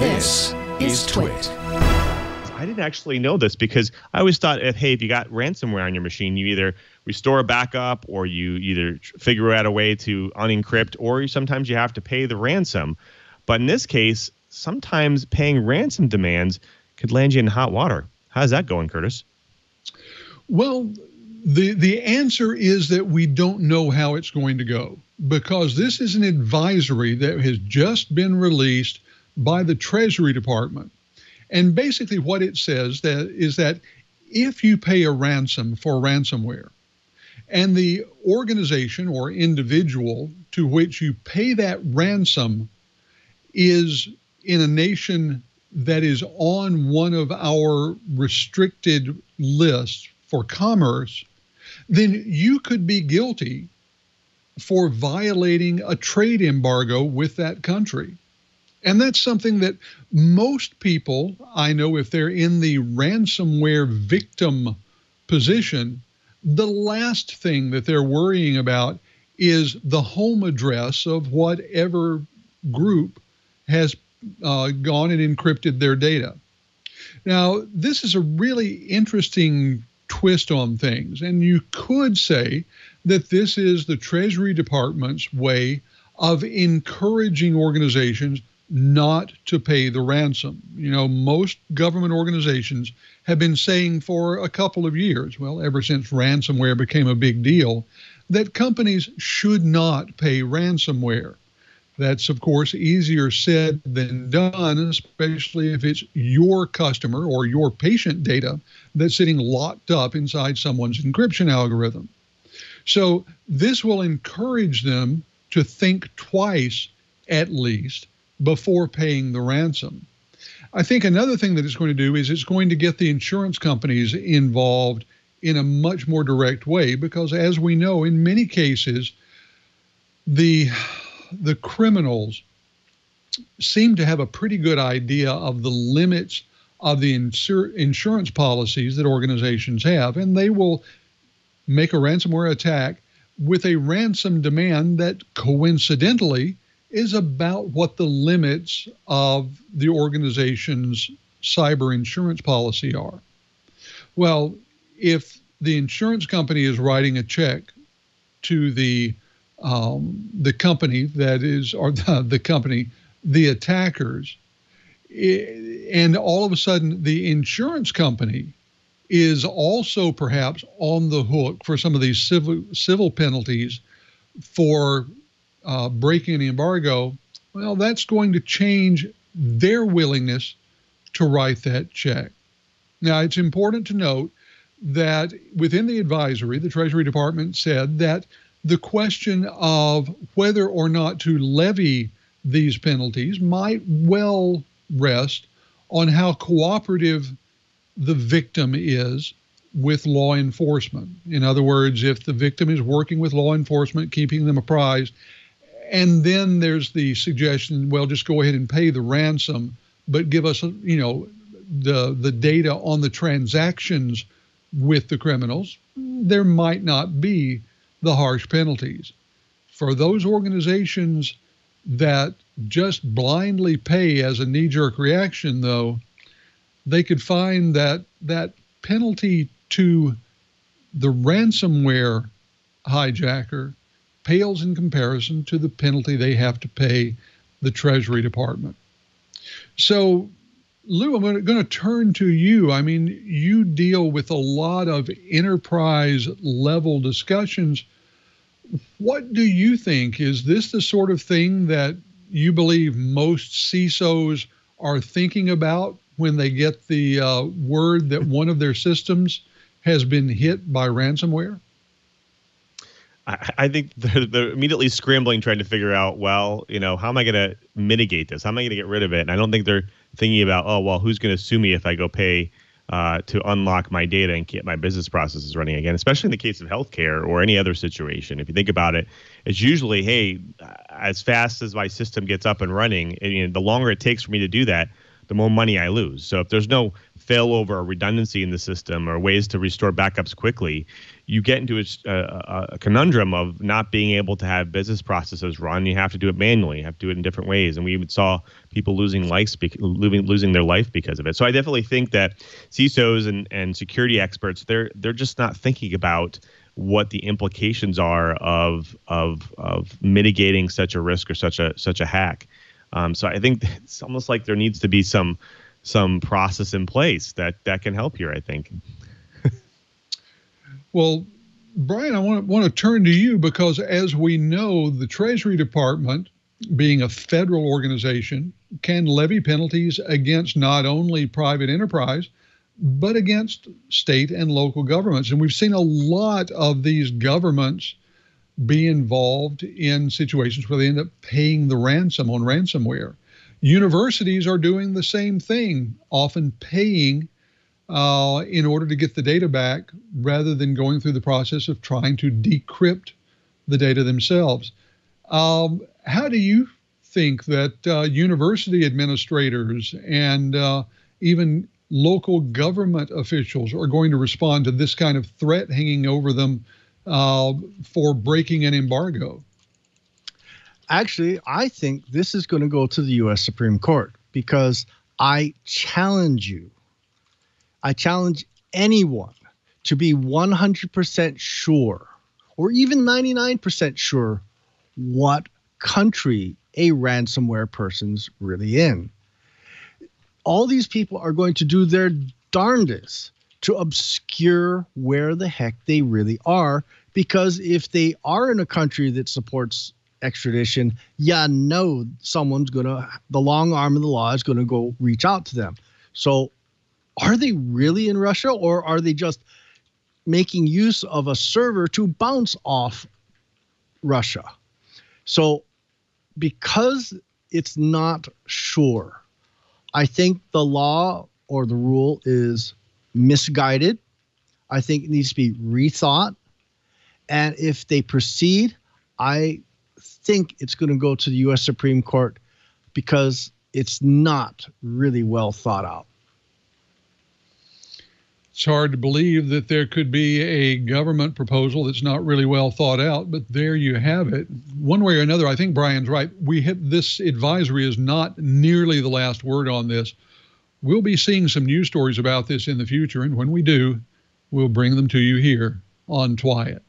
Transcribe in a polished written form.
This is TWiT. I didn't actually know this because I always thought, hey, if you got ransomware on your machine, you either restore a backup or you either figure out a way to unencrypt, or sometimes you have to pay the ransom. But in this case, sometimes paying ransom demands could land you in hot water. How's that going, Curtis? Well, the answer is that we don't know how it's going to go, because this is an advisory that has just been released by the Treasury Department. And basically what it says is that if you pay a ransom for ransomware, and the organization or individual to which you pay that ransom is in a nation that is on one of our restricted lists for commerce, then you could be guilty for violating a trade embargo with that country. And that's something that most people, I know, if they're in the ransomware victim position, the last thing that they're worrying about is the home address of whatever group has gone and encrypted their data. Now, this is a really interesting twist on things, and you could say that this is the Treasury Department's way of encouraging organizations not to pay the ransom. You know, most government organizations have been saying for a couple of years, well, ever since ransomware became a big deal, that companies should not pay ransomware. That's, of course, easier said than done, especially if it's your customer or your patient data that's sitting locked up inside someone's encryption algorithm. So this will encourage them to think twice, at least, before paying the ransom. I think another thing that it's going to do is it's going to get the insurance companies involved in a much more direct way, because as we know, in many cases, the criminals seem to have a pretty good idea of the limits of the insurance policies that organizations have, and they will make a ransomware attack with a ransom demand that coincidentally is about what the limits of the organization's cyber insurance policy are. Well, if the insurance company is writing a check to the company that is, or the company, the attackers, and all of a sudden the insurance company is also perhaps on the hook for some of these civil penalties for breaking an embargo, well, that's going to change their willingness to write that check. Now, it's important to note that within the advisory, the Treasury Department said that the question of whether or not to levy these penalties might well rest on how cooperative the victim is with law enforcement. In other words, if the victim is working with law enforcement, keeping them apprised, and then there's the suggestion, well, just go ahead and pay the ransom, but give us, you know, the data on the transactions with the criminals, there might not be the harsh penalties. For those organizations that just blindly pay as a knee-jerk reaction, though, they could find that that penalty to the ransomware hijacker pales in comparison to the penalty they have to pay the Treasury Department. So, Lou, I'm going to turn to you. I mean, you deal with a lot of enterprise-level discussions. What do you think? Is this the sort of thing that you believe most CISOs are thinking about when they get the word that one of their systems has been hit by ransomware? I think they're immediately scrambling, trying to figure out, well, you know, how am I going to mitigate this? How am I going to get rid of it? And I don't think they're thinking about, oh, well, who's going to sue me if I go pay to unlock my data and get my business processes running again, especially in the case of healthcare or any other situation. If you think about it, it's usually, hey, as fast as my system gets up and running, and, you know, the longer it takes for me to do that, the more money I lose. So if there's no failover or redundancy in the system or ways to restore backups quickly, you get into a conundrum of not being able to have business processes run. You have to do it manually. You have to do it in different ways. And we even saw people losing their life because of it. So I definitely think that CISOs and security experts, they're just not thinking about what the implications are of mitigating such a risk or such a hack. So I think it's almost like there needs to be some process in place that can help here, I think. Well, Brian, I want to turn to you because, as we know, the Treasury Department, being a federal organization, can levy penalties against not only private enterprise, but against state and local governments. And we've seen a lot of these governments be involved in situations where they end up paying the ransom on ransomware. Universities are doing the same thing, often paying in order to get the data back rather than going through the process of trying to decrypt the data themselves. How do you think that university administrators and even local government officials are going to respond to this kind of threat hanging over them for breaking an embargo? Actually, I think this is going to go to the U.S. Supreme Court because I challenge anyone to be 100% sure or even 99% sure what country a ransomware person's really in. All these people are going to do their darndest to obscure where the heck they really are, because if they are in a country that supports extradition, the long arm of the law is going to go reach out to them. So are they really in Russia, or are they just making use of a server to bounce off Russia? So because it's not sure, I think the law or the rule is misguided. I think it needs to be rethought. And if they proceed, I think it's going to go to the U.S. Supreme Court because it's not really well thought out. It's hard to believe that there could be a government proposal that's not really well thought out, but there you have it. One way or another, I think Brian's right. This advisory is not nearly the last word on this. We'll be seeing some news stories about this in the future, and when we do, we'll bring them to you here on TWiT.